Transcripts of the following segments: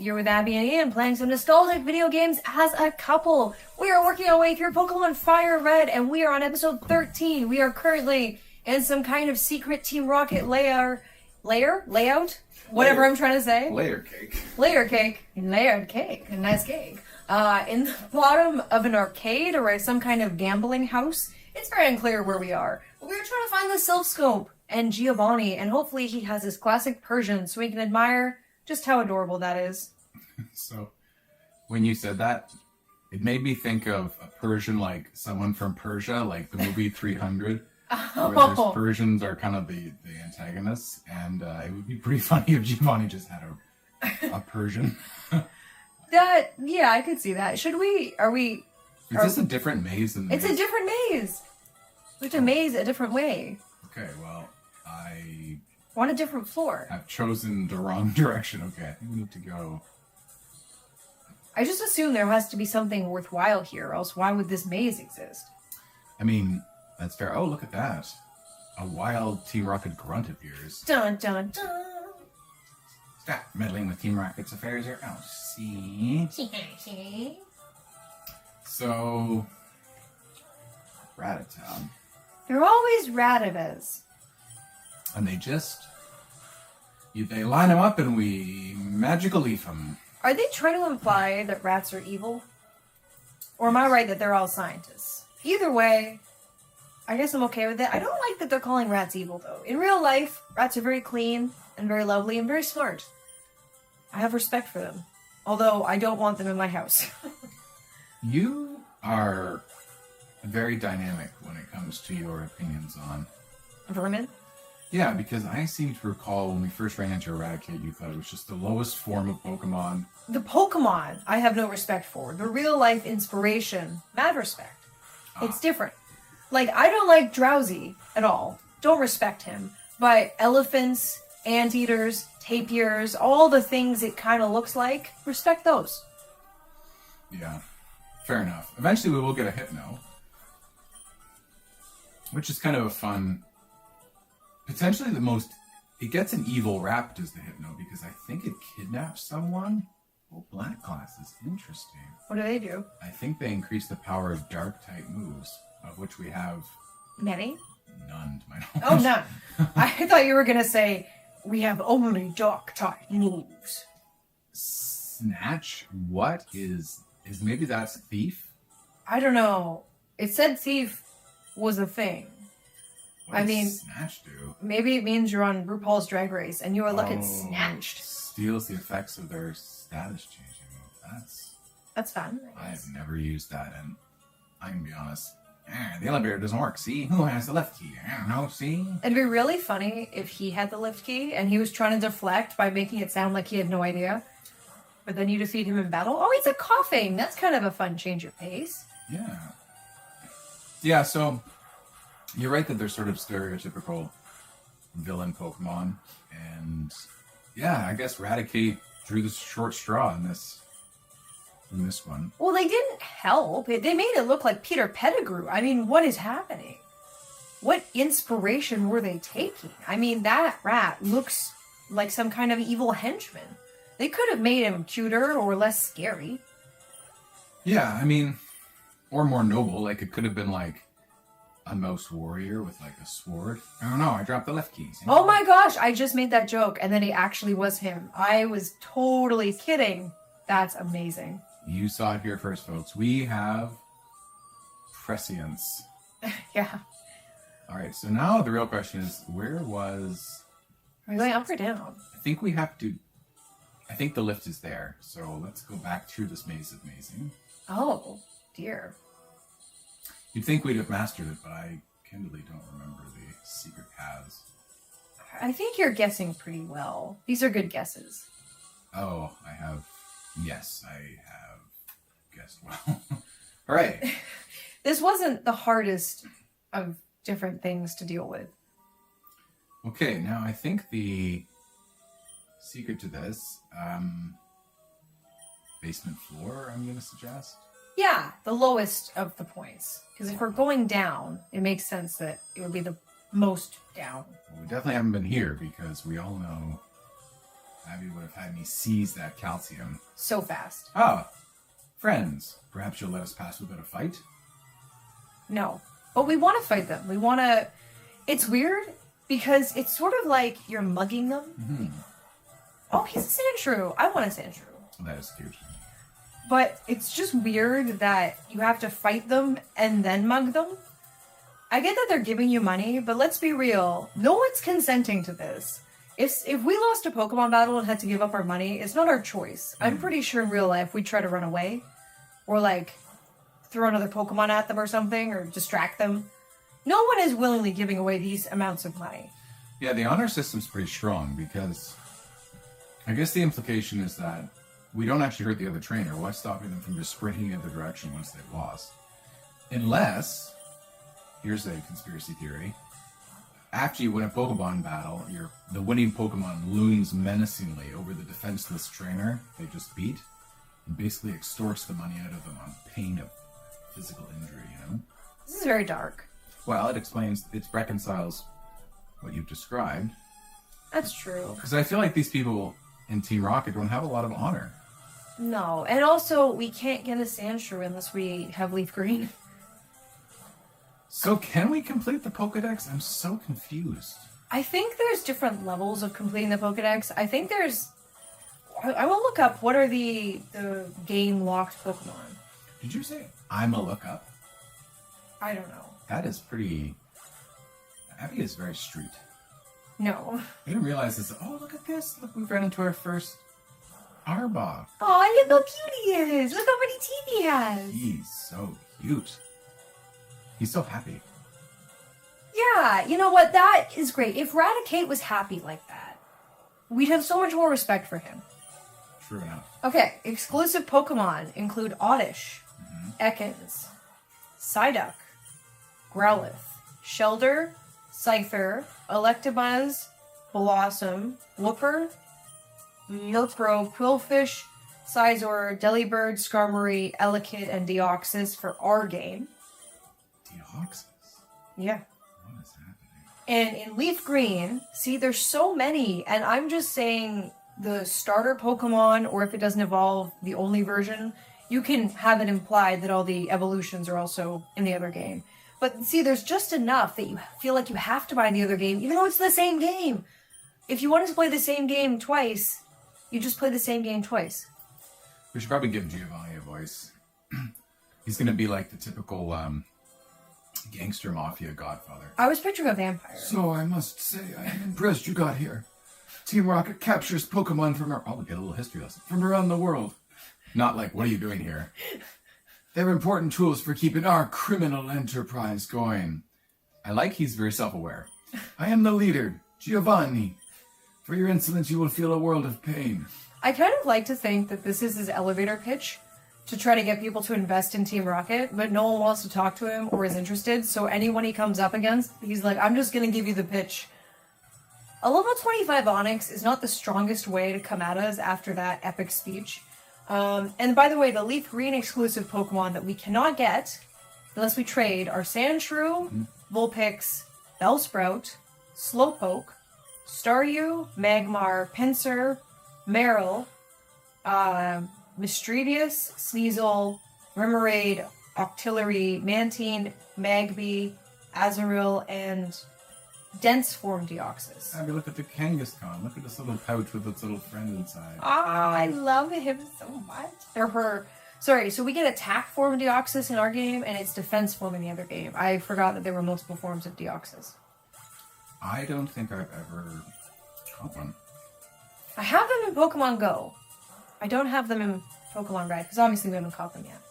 You're with Abi and Ian playing some nostalgic video games as a couple. We are working our way through Pokémon FireRed, and we are on episode 13. We are currently in some kind of secret Team Rocket layout? Whatever I'm trying to say. Layer cake. Layered cake. A nice cake. In the bottom of an arcade or some kind of gambling house. It's very unclear where we are. But we're trying to find the Silph Scope and Giovanni, and hopefully he has his classic Persian so we can admire just how adorable that is. So, when you said that, it made me think of a Persian, like someone from Persia, like the movie 300, where those Persians are kind of the antagonists, and it would be pretty funny if Giovanni just had a Persian. Yeah, I could see that. Is this a different maze than the It's a different maze. We have to maze a different way. Okay, well, I want a different floor. I've chosen the wrong direction. Okay, I think we need to go. I just assume there has to be something worthwhile here, or else why would this maze exist? I mean, that's fair. Oh, look at that. A wild Team Rocket grunt appears. Dun dun dun. Stop meddling with Team Rocket's affairs or else. See? So, Ratatown. They're always Radivas. And they line them up and we magical leaf them. Are they trying to imply that rats are evil? Or am I right that they're all scientists? Either way, I guess I'm okay with it. I don't like that they're calling rats evil, though. In real life, rats are very clean and very lovely and very smart. I have respect for them. Although, I don't want them in my house. You are very dynamic when it comes to your opinions on vermin. Yeah, because I seem to recall when we first ran into Eradicate, you thought it was just the lowest form of Pokemon. The Pokemon I have no respect for. The real life inspiration, mad respect. It's different. Like, I don't like Drowsy at all. Don't respect him. But elephants, anteaters, tapirs, all the things it kind of looks like, respect those. Yeah. Fair enough. Eventually we will get a Hypno. Which is kind of a fun... Potentially the most... It gets an evil rap, does the Hypno, because I think it kidnaps someone. Oh, Black Class is interesting. What do they do? I think they increase the power of Dark-type moves, of which we have... Many? None, to my knowledge. Oh, none. I thought you were going to say, we have only Dark-type moves. Snatch? What is maybe that's Thief? I don't know. It said Thief was a thing. What does Snatch do? Maybe it means you're on RuPaul's Drag Race and you are looking snatched. Steals the effects of their status changing move. That's fun. I've never used that, and I'm gonna be honest. The elevator doesn't work. See? Who has the left key? I don't know. See? It'd be really funny if he had the lift key and he was trying to deflect by making it sound like he had no idea. But then you defeat him in battle. Oh, he's a coughing. That's kind of a fun change of pace. Yeah. Yeah, so you're right that they're sort of stereotypical villain Pokemon. And yeah, I guess Raticate drew the short straw in this one. Well, they didn't help. They made it look like Peter Pettigrew. I mean, what is happening? What inspiration were they taking? I mean, that rat looks like some kind of evil henchman. They could have made him cuter or less scary. Yeah, I mean, or more noble. Like, it could have been like a mouse warrior with like a sword. I don't know, I dropped the left keys. Oh my gosh, I just made that joke and then it actually was him. I was totally kidding. That's amazing. You saw it here first, folks. We have prescience. Yeah. Alright, so now the real question is, where was... Are we going up or down? I think we have to... I think the lift is there, so let's go back through this maze of mazing. Oh, dear. You'd think we'd have mastered it, but I kindly don't remember the secret paths. I think you're guessing pretty well. These are good guesses. Oh, Yes, I have guessed well. All right. This wasn't the hardest of different things to deal with. Okay, now I think the secret to this, basement floor, I'm going to suggest. Yeah, the lowest of the points. Because if we're going down, it makes sense that it would be the most down. Well, we definitely haven't been here because we all know Abby would have had me seize that calcium. So fast. Ah, friends. Perhaps you'll let us pass without a fight? No. But we want to fight them. We want to... It's weird because it's sort of like you're mugging them. Mm-hmm. Oh, he's a Sandshrew. I want a Sandshrew. That is cute. But it's just weird that you have to fight them and then mug them. I get that they're giving you money, but let's be real. No one's consenting to this. If we lost a Pokemon battle and had to give up our money, it's not our choice. I'm pretty sure in real life we'd try to run away. Or like, throw another Pokemon at them or something, or distract them. No one is willingly giving away these amounts of money. Yeah, the honor system's pretty strong because I guess the implication is that we don't actually hurt the other trainer. What's stopping them from just sprinting in the direction once they've lost? Unless, here's a conspiracy theory, after you win a Pokemon battle, the winning Pokemon looms menacingly over the defenseless trainer they just beat and basically extorts the money out of them on pain of physical injury, you know? This is very dark. Well, it reconciles what you've described. That's true. Because I feel like these people in Team Rocket don't have a lot of honor. No, and also we can't get a Sandshrew unless we have Leaf Green. So can we complete the Pokedex? I'm so confused. I think there's different levels of completing the Pokedex. I think there's... I will look up what are the game-locked Pokemon. Did you say I'm a lookup? I don't know. That is pretty... Abby is very street. No. I didn't realize this. Oh, look at this. Look, we've run into our first Arbok. Oh, look how cute he is. Look how many teeth he has. He's so cute. He's so happy. Yeah, you know what? That is great. If Raticate was happy like that, we'd have so much more respect for him. True enough. Okay, exclusive Pokemon include Oddish, Ekans, Psyduck, Growlithe, Shelder, Scyther, Electabuzz, Blossom, Wooper, Miltbro, Quillfish, Scizor, Delibird, Skarmory, Elekid, and Deoxys for our game. Deoxys? Yeah. What is happening? And in Leaf Green, see, there's so many, and I'm just saying the starter Pokemon, or if it doesn't evolve, the only version, you can have it implied that all the evolutions are also in the other game. But see, there's just enough that you feel like you have to buy the other game, even though it's the same game. If you want to play the same game twice, you just play the same game twice. We should probably give Giovanni a voice. He's going to be like the typical gangster mafia godfather. I was picturing a vampire. So I must say, I am impressed you got here. Team Rocket captures Pokemon from I'll get a little history lesson. From around the world. Not like, what are you doing here? They're important tools for keeping our criminal enterprise going. I like he's very self-aware. I am the leader, Giovanni. For your insolence, you will feel a world of pain. I kind of like to think that this is his elevator pitch to try to get people to invest in Team Rocket, but no one wants to talk to him or is interested, so anyone he comes up against, he's like, I'm just going to give you the pitch. A level 25 Onix is not the strongest way to come at us after that epic speech. And by the way, the Leaf Green exclusive Pokemon that we cannot get unless we trade are Sandshrew, Vulpix, Bellsprout, Slowpoke, Staryu, Magmar, Pinsir, Marill, Mischievous, Sneasel, Remoraid, Octillery, Mantine, Magby, Azurill, and dense form Deoxys. Abby, look at the Kangaskhan. Look at this little pouch with its little friend inside. Oh, I love him so much. Or her. Sorry, so we get attack form Deoxys in our game, and it's defense form in the other game. I forgot that there were multiple forms of Deoxys. I don't think I've ever caught one. I have them in Pokemon Go. I don't have them in Pokemon Red, because obviously we haven't caught them yet.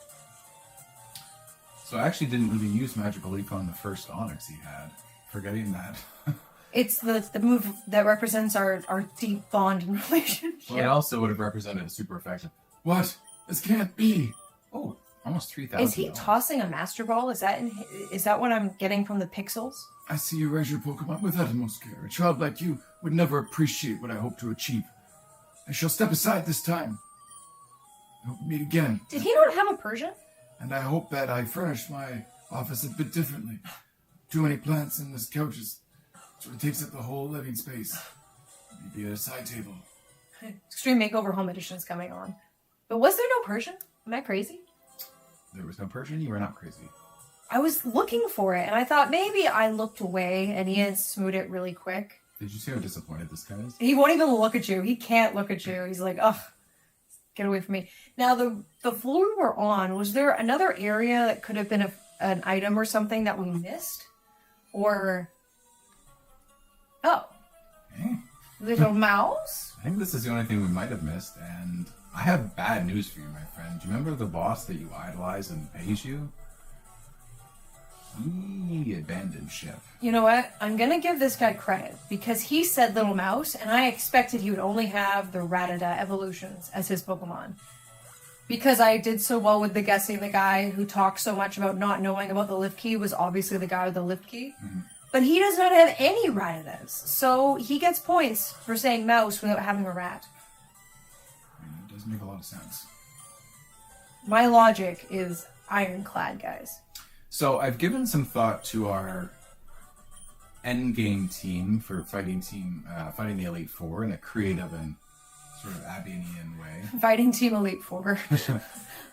So I actually didn't even use Magical Leap on the first Onix he had. Forgetting that. It's the move that represents our deep bond and relationship. Well, it also would have represented a super effective. What? This can't be. Oh, almost 3,000. Is he tossing a Master Ball? Is that what I'm getting from the pixels? I see you raise your Pokemon with utmost care. A child like you would never appreciate what I hope to achieve. I shall step aside this time. I hope we meet again. Did he not have a Persian? And I hope that I furnish my office a bit differently. Too many plants in this couch sort of takes up the whole living space. Maybe a side table. Extreme Makeover Home Edition is coming on. But was there no Persian? Am I crazy? There was no Persian? You were not crazy. I was looking for it, and I thought maybe I looked away, and Ian smoothed it really quick. Did you see how disappointed this guy is? He won't even look at you. He can't look at you. He's like, ugh, get away from me. Now, the floor we're on, was there another area that could have been an item or something that we missed? Or... Oh. Hey. Little mouse? I think this is the only thing we might have missed, and I have bad news for you, my friend. Do you remember the boss that you idolize and pays you? He abandoned ship. You know what? I'm gonna give this guy credit, because he said little mouse, and I expected he would only have the Rattata evolutions as his Pokemon. Because I did so well with the guessing, the guy who talked so much about not knowing about the lift key was obviously the guy with the lift key. Mm-hmm. But he does not have any Rattatas, so he gets points for saying mouse without having a rat. It doesn't make a lot of sense. My logic is ironclad, guys. So I've given some thought to our endgame team for fighting the Elite Four in a creative and sort of Abi and Ian way. Fighting Team Elite Four.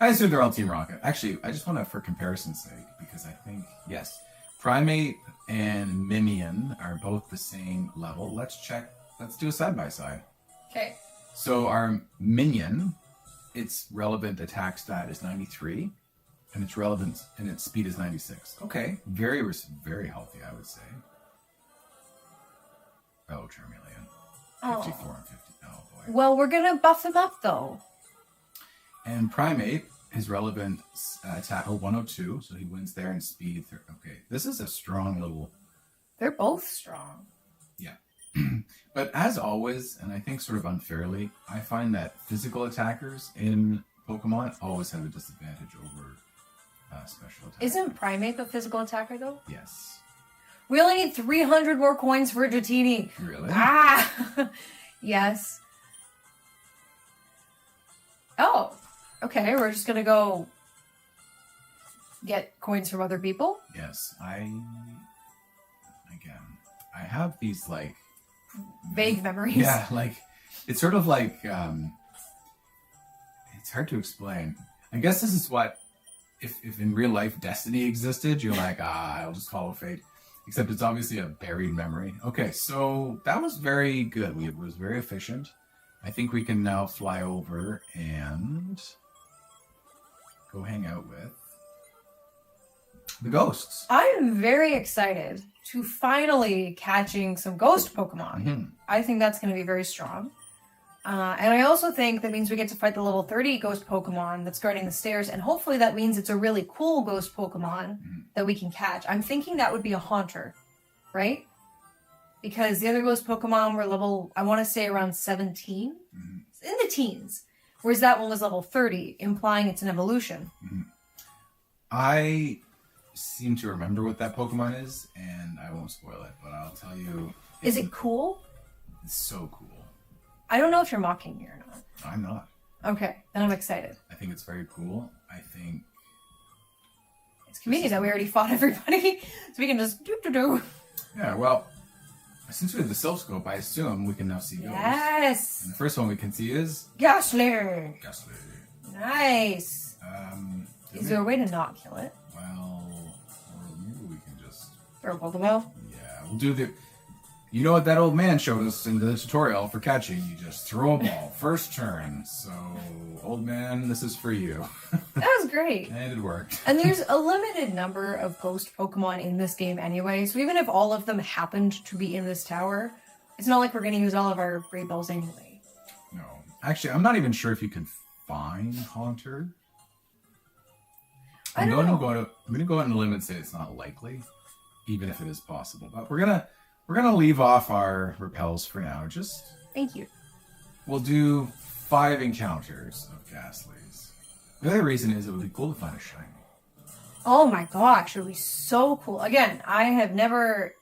I assume they're all Team Rocket. Actually, I just want to, for comparison's sake, because I think, yes, Primate and Mimian are both the same level. Let's do a side-by-side. Okay. So our Minion, its relevant attack stat is 93. And its relevance and its speed is 96. Okay, very healthy, I would say. Oh, Charmeleon. 54 and 50. Oh boy. Well, we're gonna buff him up though. And Primate, his relevant attack 102, so he wins there in speed. Okay, this is a strong little. They're both strong. Yeah, but as always, and I think sort of unfairly, I find that physical attackers in Pokemon always have a disadvantage over. Special attack. Isn't Primate the physical attacker though? Yes. We only need 300 more coins for Dratini. Really? Ah! Yes. Oh. Okay, we're just gonna go get coins from other people? Yes. I have these like... Vague memories. Yeah, like, it's sort of like, it's hard to explain. I guess this is what... If in real life destiny existed, you're like, I'll just follow fate. Except it's obviously a buried memory. Okay, so that was very good. It was very efficient. I think we can now fly over and go hang out with the ghosts. I'm very excited to finally catching some ghost Pokemon. Mm-hmm. I think that's going to be very strong. And I also think that means we get to fight the level 30 ghost Pokemon that's guarding the stairs, and hopefully that means it's a really cool ghost Pokemon that we can catch. I'm thinking that would be a Haunter, right? Because the other ghost Pokemon were level, I want to say around 17? In the teens. Whereas that one was level 30, implying it's an evolution. I seem to remember what that Pokemon is, and I won't spoil it, but I'll tell you. Is it cool? It's so cool. I don't know if you're mocking me or not. I'm not. Okay, then I'm excited. I think it's very cool. I think... It's convenient that we already fought everybody, so we can just do. Yeah, well, since we have the Silph Scope, I assume we can now see ghosts. Yes! And the first one we can see is... Gastly! Nice! Is there a way to not kill it? Well, or maybe we can just... Throw a Pokeball? Yeah, we'll do the... You know what that old man showed us in the tutorial for catching? You just throw a ball. First turn. So, old man, this is for you. That was great. And it worked. And there's a limited number of ghost Pokemon in this game anyway, so even if all of them happened to be in this tower, it's not like we're going to use all of our Great Balls anyway. No. Actually, I'm not even sure if you can find Haunter. I'm going to go out on a limb and say it's not likely, even if it is possible. But we're gonna leave off our repels for now. Just thank you. We'll do 5 encounters of Gastlys. The other reason is it would be cool to find a shiny. Oh my gosh, it would be so cool. Again, I have never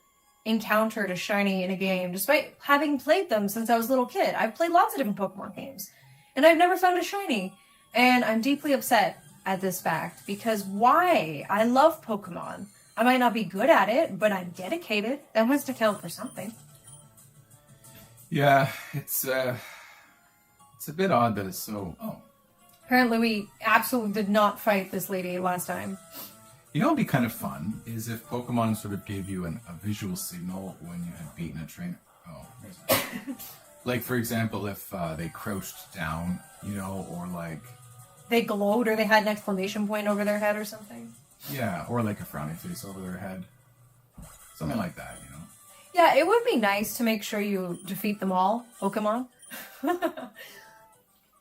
encountered a shiny in a game, despite having played them since I was a little kid. I've played lots of different Pokemon games, and I've never found a shiny. And I'm deeply upset at this fact, because why? I love Pokemon. I might not be good at it, but I'm dedicated. That wants to count for something. Yeah, it's It's a bit odd that it's so... Oh. Apparently we absolutely did not fight this lady last time. You know what would be kind of fun is if Pokemon sort of gave you a visual signal when you had beaten a trainer. Oh, where's that? Like, for example, if they crouched down, you know, or like... They glowed or they had an exclamation point over their head or something. Yeah, or like a frowny face over their head. Something like that, you know? Yeah, it would be nice to make sure you defeat them all, Pokemon.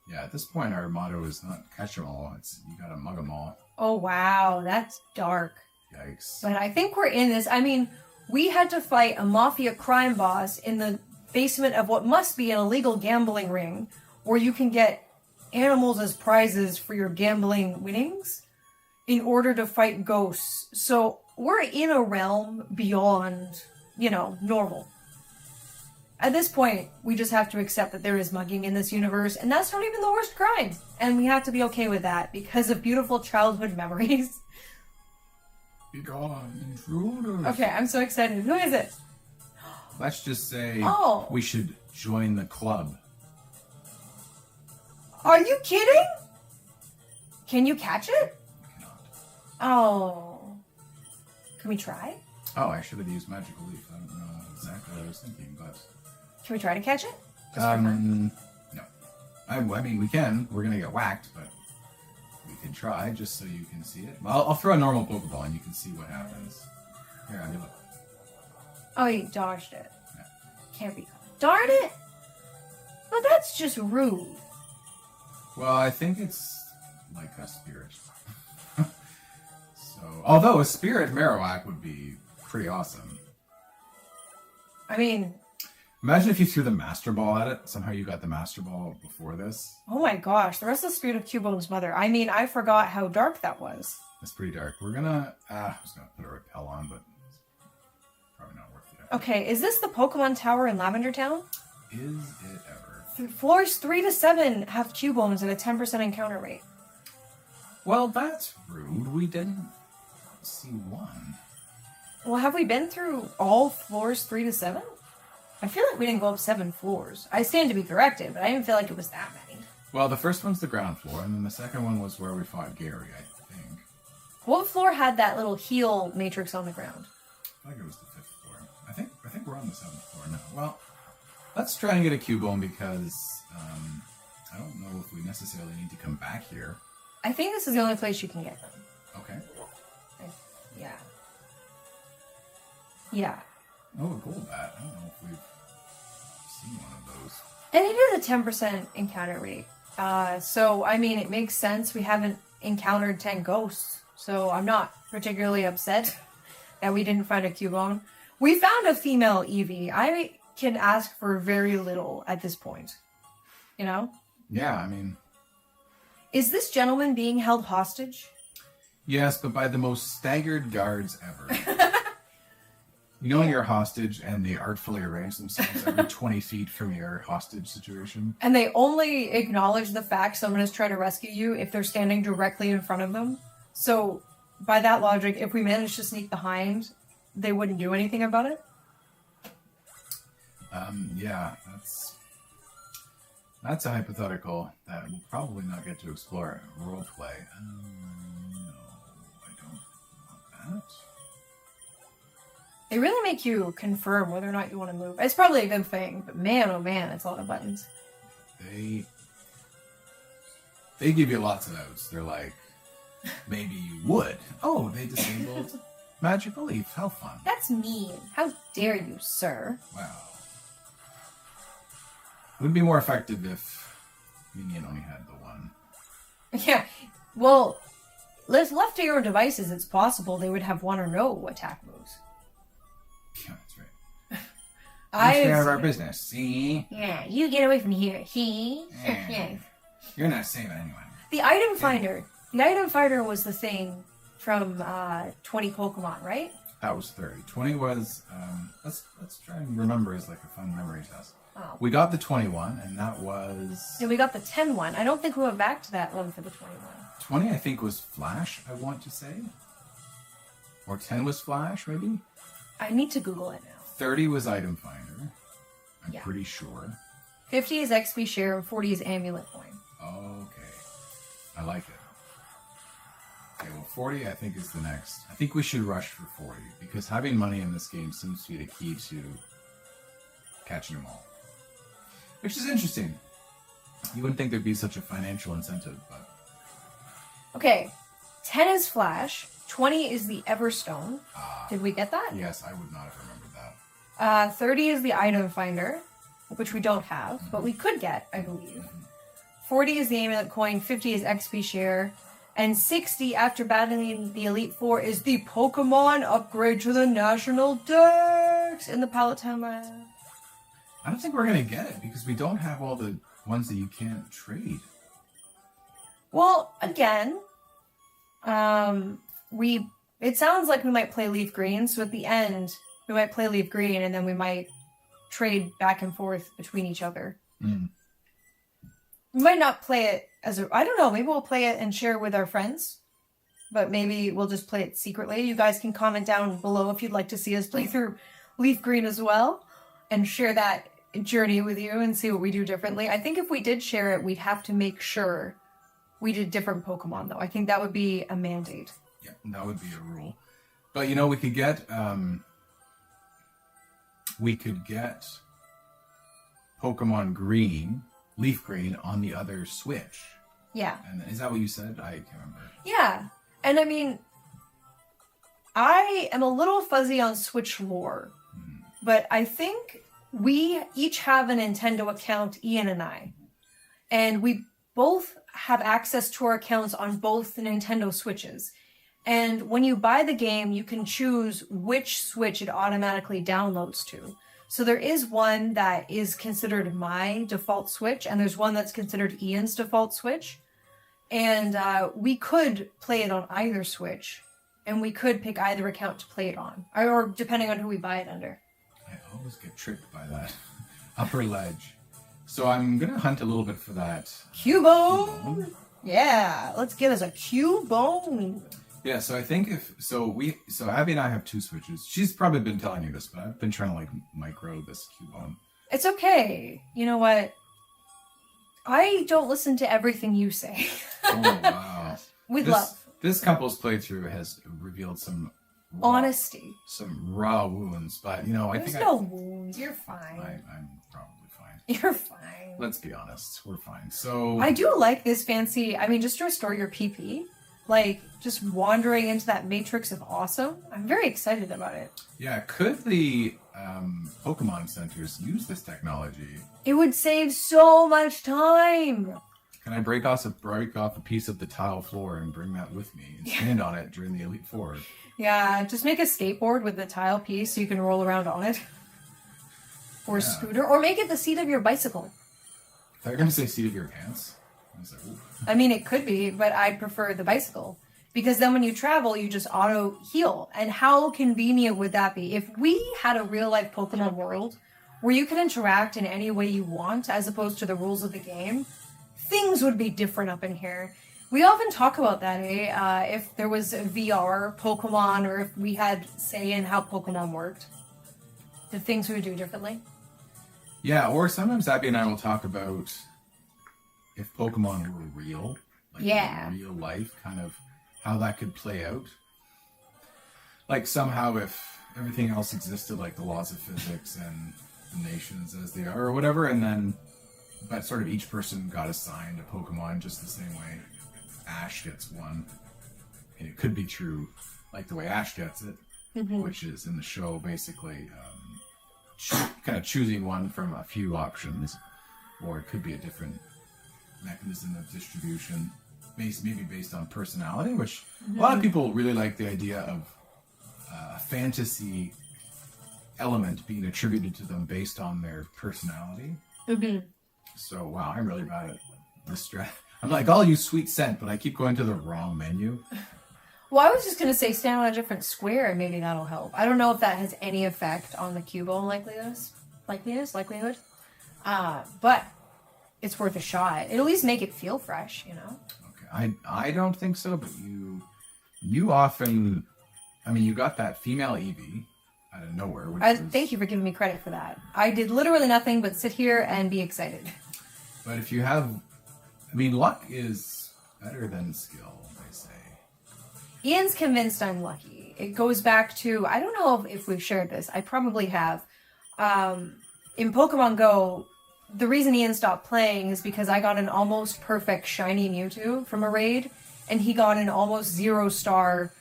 Yeah, at this point our motto is not catch them all, it's you gotta mug them all. Oh, wow, that's dark. Yikes. But I think we're in this. I mean, we had to fight a mafia crime boss in the basement of what must be an illegal gambling ring, where you can get animals as prizes for your gambling winnings in order to fight ghosts. So we're in a realm beyond, you know, normal. At this point, we just have to accept that there is mugging in this universe, and that's not even the worst crime. And we have to be okay with that because of beautiful childhood memories. Be gone, intruders. Okay, I'm so excited. Who is it? Let's just say we should join the club. Are you kidding? Can you catch it? I cannot. Oh. Can we try? Oh, I should have used Magical Leaf. I don't know exactly what I was thinking, but... Can we try to catch it? Just for fun? No. I mean, we can. We're gonna get whacked, but we can try just so you can see it. Well, I'll throw a normal Pokeball and you can see what happens. Here, I'll give it. Oh, you dodged it. Yeah. Can't be. Darn it! Well, that's just rude. Well, I think it's like a spirit. So, although a spirit Marowak would be pretty awesome. I mean... Imagine if you threw the Master Ball at it. Somehow you got the Master Ball before this. Oh my gosh, the rest of the spirit of Cubone's mother. I mean, I forgot how dark that was. It's pretty dark. We're gonna... I was gonna put a repel on, but it's probably not worth it. Okay, is this the Pokemon Tower in Lavender Town? Is it ever? Floors 3 to 7 have Cubones at a 10% encounter rate. Well, that's rude. We didn't see one. Well, have we been through all floors 3 to 7? I feel like we didn't go up 7 floors. I stand to be corrected, but I didn't feel like it was that many. Well, the first one's the ground floor, and then the second one was where we fought Gary, I think. What floor had that little heal matrix on the ground? I think it was the 5th floor. I think we're on the 7th floor now. Well, let's try and get a Cubone because I don't know if we necessarily need to come back here. I think this is the only place you can get them. Okay. Yeah. Yeah. Oh, a gold bat. I don't know if we've seen one of those. And it is a 10% encounter rate. So, I mean, it makes sense. We haven't encountered 10 ghosts. So I'm not particularly upset that we didn't find a Cubone. We found a female Eevee. I can ask for very little at this point. You know? Yeah, I mean... Is this gentleman being held hostage? Yes, but by the most staggered guards ever. You know when you're hostage and they artfully arrange themselves every 20 feet from your hostage situation? And they only acknowledge the fact someone is trying to rescue you if they're standing directly in front of them. So, by that logic, if we manage to sneak behind, they wouldn't do anything about it? Yeah, that's a hypothetical that we'll probably not get to explore roleplay. No, I don't want that. They really make you confirm whether or not you want to move. It's probably a good thing, but man, oh man, it's a lot of buttons. They give you lots of outs. They're like, maybe you would. Oh, they disabled Magical Leaf. How fun. That's mean. How dare you, sir? Wow. It would be more effective if Minion only had the one. Yeah, well, left to your own devices, it's possible they would have one or no attack moves. Yeah, that's right. Take care of our I business. See? Yeah, you get away from here. He. Yeah. You're not saving anyone. The item finder. The item finder was the thing from 20 Pokemon, right? That was 30. 20 was, let's try and remember as like a fun memory test. Oh. We got the 21, and that was... Yeah, we got the 10 one. I don't think we went back to that one for the 21. 20, I think, was Flash, I want to say. Or 10 was Flash, maybe? I need to Google it now. 30 was Item Finder. I'm Yeah. pretty sure. 50 is XP share, and 40 is amulet coin. Okay. I like it. Okay, well, 40 I think is the next. I think we should rush for 40, because having money in this game seems to be the key to catching them all. Which is interesting. You wouldn't think there'd be such a financial incentive, but... Okay, 10 is Flash, 20 is the Everstone. Did we get that? Yes, I would not have remembered that. 30 is the Item Finder, which we don't have, but we could get, I believe. 40 is the Amulet Coin, 50 is XP Share, and 60, after battling the Elite Four, is the Pokemon upgrade to the National Dex in the Palatine Lab. I don't think we're going to get it, because we don't have all the ones that you can't trade. Well, again, it sounds like we might play Leaf Green, so at the end, we might play Leaf Green, and then we might trade back and forth between each other. Mm. We might not play it I don't know, maybe we'll play it and share it with our friends, but maybe we'll just play it secretly. You guys can comment down below if you'd like to see us play through Leaf Green as well, and share that journey with you and see what we do differently. I think if we did share it, we'd have to make sure we did different Pokemon, though. I think that would be a mandate. Yeah, that would be a rule. But, you know, we could get Pokemon Green, Leaf Green, on the other Switch. Yeah. And is that what you said? I can't remember. Yeah. And I mean, I am a little fuzzy on Switch lore, but I think we each have a Nintendo account, Ian and I, and we both have access to our accounts on both the Nintendo Switches. And when you buy the game, you can choose which Switch it automatically downloads to. So there is one that is considered my default Switch, and there's one that's considered Ian's default Switch. And we could play it on either Switch, and we could pick either account to play it on, or depending on who we buy it under. I always get tricked by that upper ledge. So I'm going to hunt a little bit for that. Cubone! Yeah, let's get us a Cubone. Yeah, so I think so Abby and I have two Switches. She's probably been telling you this, but I've been trying to micro this Cubone. It's okay. You know what? I don't listen to everything you say. Oh, wow. With love. This couple's playthrough has revealed some honesty. Some raw wounds, but There's no wounds. You're fine. I'm probably fine. You're fine. Let's be honest. We're fine. So I do like this fancy, just to restore your PP. Like, just wandering into that matrix of awesome. I'm very excited about it. Yeah, could the Pokemon centers use this technology? It would save so much time. Can I break off a piece of the tile floor and bring that with me and stand on it during the Elite Four? Yeah, just make a skateboard with the tile piece so you can roll around on it. Or a scooter. Or make it the seat of your bicycle. I thought you were going to say seat of your pants. I was like, ooh. It could be, but I prefer the bicycle. Because then when you travel, you just auto-heal. And how convenient would that be? If we had a real-life Pokemon world where you could interact in any way you want as opposed to the rules of the game, things would be different up in here. We often talk about that, if there was a VR Pokemon or if we had say in how Pokemon worked. The things we would do differently. Yeah, or sometimes Abby and I will talk about if Pokemon were real, in real life, kind of how that could play out. Like somehow if everything else existed, like the laws of physics and the nations as they are or whatever, but sort of each person got assigned a Pokemon just the same way Ash gets one. And it could be true, like the way Ash gets it, which is in the show basically kind of choosing one from a few options, or it could be a different mechanism of distribution, maybe based on personality, which a lot of people really like the idea of a fantasy element being attributed to them based on their personality. So, wow, I'm really bad at this strat. I'm like, I'll use sweet scent, but I keep going to the wrong menu. Well, I was just going to say stand on a different square and maybe that'll help. I don't know if that has any effect on the Cubone likelihood. But it's worth a shot. It'll at least make it feel fresh, Okay, I don't think so, but you often, you got that female Eevee. out of nowhere. Thank you for giving me credit for that. I did literally nothing but sit here and be excited. But if you have, I mean, luck is better than skill, they say. Ian's convinced I'm lucky. It goes back to, I don't know if we've shared this. I probably have. In Pokemon Go, the reason Ian stopped playing is because I got an almost perfect shiny Mewtwo from a raid, and he got an almost 0-star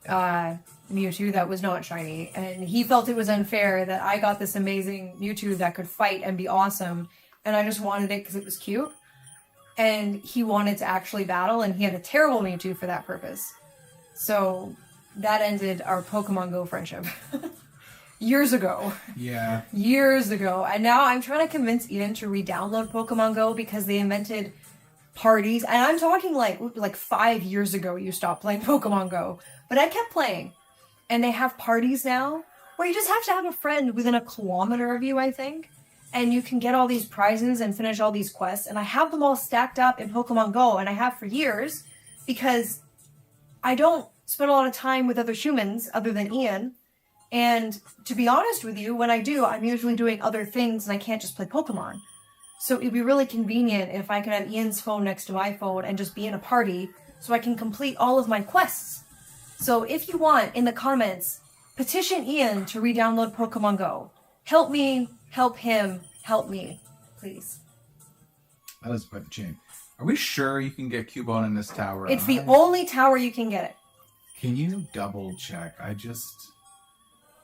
Mewtwo that was not shiny, and he felt it was unfair that I got this amazing Mewtwo that could fight and be awesome, and I just wanted it because it was cute, and he wanted to actually battle, and he had a terrible Mewtwo for that purpose. So that ended our Pokemon Go friendship. Years ago. Yeah. Years ago. And now I'm trying to convince Ian to re-download Pokemon Go because they invented parties. And I'm talking like 5 years ago you stopped playing Pokemon Go. But I kept playing. And they have parties now where you just have to have a friend within a kilometer of you, I think. And you can get all these prizes and finish all these quests. And I have them all stacked up in Pokemon Go. And I have for years because I don't spend a lot of time with other humans other than Ian. And to be honest with you, when I do, I'm usually doing other things and I can't just play Pokemon. So it'd be really convenient if I could have Ian's phone next to my phone and just be in a party so I can complete all of my quests. So if you want, in the comments, petition Ian to re-download Pokemon Go. Help me, help him, help me, please. That is quite the chain. Are we sure you can get Cubone in this tower? It's the only tower you can get it. Can you double check?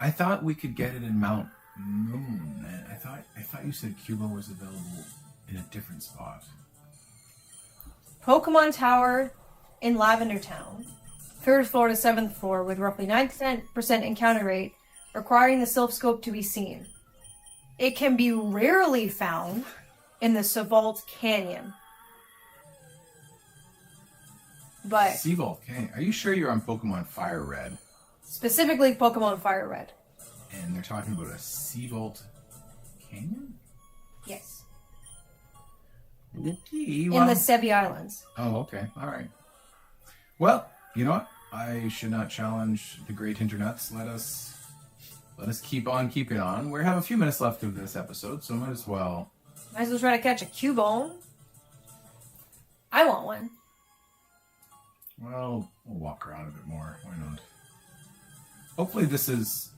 I thought we could get it in Mount Moon. I thought you said Cubone was available in a different spot. Pokemon Tower in Lavender Town. 3rd floor to 7th floor with roughly 9% encounter rate, requiring the Silph Scope to be seen. It can be rarely found in the Seavault Canyon. But Seavault Canyon. Are you sure you're on Pokemon FireRed? Specifically Pokemon FireRed. And they're talking about a Seavault Canyon? Yes. Okay, In the Sevi Islands. Oh, okay. All right. Well, you know what? I should not challenge the great internets. Let us keep on keeping on. We have a few minutes left of this episode, so might as well Try to catch a Cubone. I want one. Well, we'll walk around a bit more. Why not? Hopefully this is...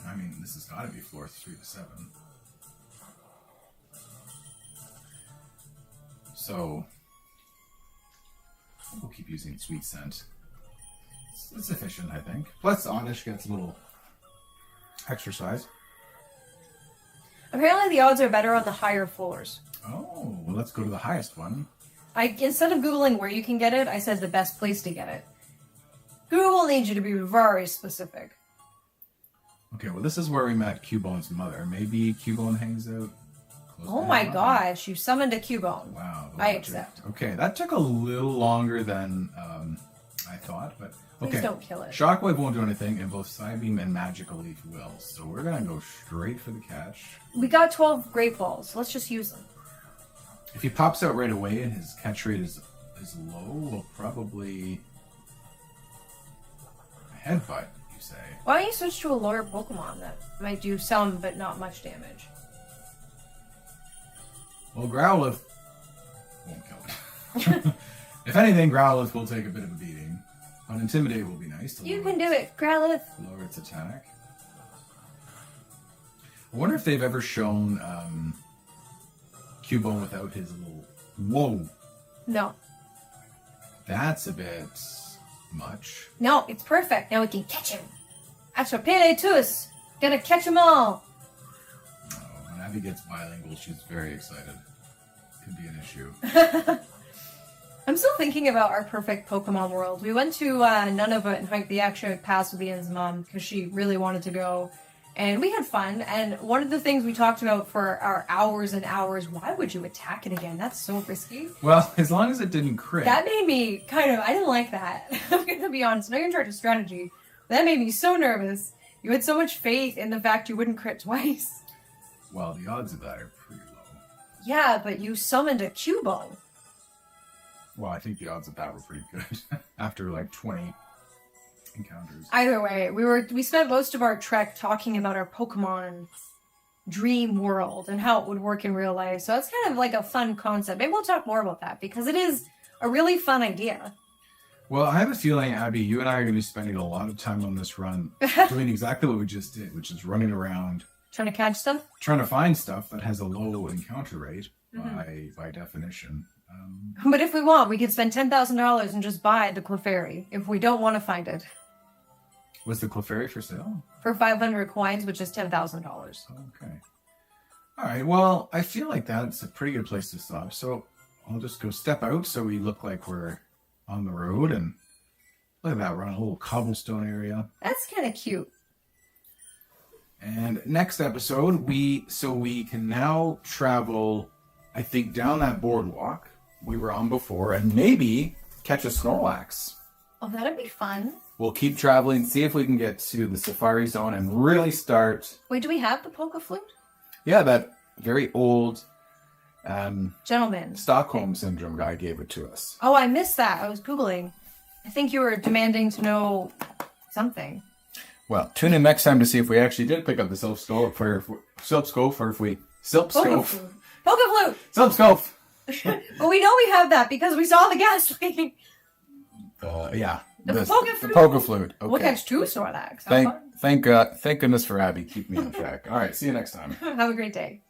I mean, this has got to be floors 3 to 7. So... we'll keep using Sweet Scent. It's efficient, I think. Plus, Oddish gets a little exercise. Apparently the odds are better on the higher floors. Oh, well, let's go to the highest one. Instead of Googling where you can get it, I said the best place to get it. Google needs you to be very specific. Okay, well, this is where we met Cubone's mother. Maybe Cubone hangs out close Oh by my her mom. gosh, you summoned a Cubone. Wow. the I logic. accept. Okay, that took a little longer than I thought, but okay. Please don't kill it. Shockwave won't do anything, and both Psybeam and Magical Leaf will. So we're gonna go straight for the catch. We got 12 Great Balls. Let's just use them. If he pops out right away and his catch rate is low, we'll probably headbutt, you say. Why don't you switch to a lower Pokemon that might do some but not much damage? Well, Growlithe won't kill it. If anything, Growlithe will take a bit of a beating. But Intimidate will be nice. You can do it, Growlithe. Lower its attack. I wonder if they've ever shown Cubone without his little... Whoa! No. That's a bit much. No, it's perfect. Now we can catch him. Atropine tous. Gonna catch them all. Oh, when Abby gets bilingual, she's very excited. Could be an issue. I'm still thinking about our perfect Pokemon world. We went to Nunavut. In fact, the actual passed with Ian's mom because she really wanted to go. And we had fun. And one of the things we talked about for our hours and hours, why would you attack it again? That's so risky. Well, as long as it didn't crit. That made me I didn't like that. I'm going to be honest. I know you're in charge of strategy. That made me so nervous. You had so much faith in the fact you wouldn't crit twice. Well, the odds of that are pretty low. Yeah, but you summoned a Cubone. Well, I think the odds of that were pretty good. After like 20 encounters. Either way, we spent most of our trek talking about our Pokemon dream world and how it would work in real life. So it's kind of like a fun concept. Maybe we'll talk more about that because it is a really fun idea. Well, I have a feeling, Abby, you and I are going to be spending a lot of time on this run doing exactly what we just did, which is running around. Trying to catch stuff? Trying to find stuff that has a low encounter rate by definition. But if we want, we could spend $10,000 and just buy the Clefairy if we don't want to find it. Was the Clefairy for sale? For 500 coins, which is $10,000. Okay. All right. Well, I feel like that's a pretty good place to stop. So I'll just go step out so we look like we're on the road. And look at that. We're on a little cobblestone area. That's kind of cute. And next episode, we can now travel, I think, down that boardwalk we were on before and maybe catch a Snorlax. Oh, that'd be fun. We'll keep traveling, see if we can get to the Safari Zone and really start. Wait, do we have the Poke Flute? Yeah, that very old Gentleman. Stockholm Syndrome guy gave it to us. Oh, I missed that. I was Googling. I think you were demanding to know something. Well, tune in next time to see if we actually did pick up the Silp Scope or if we Silp Scope. Poke Flute! Silp Scope! But we know we have that because we saw the Gastly. Yeah. The Poke Flute. The Poke Flute. Okay. We'll catch 2 Snorlax. Thank goodness for Abby. Keep me on track. All right. See you next time. Have a great day.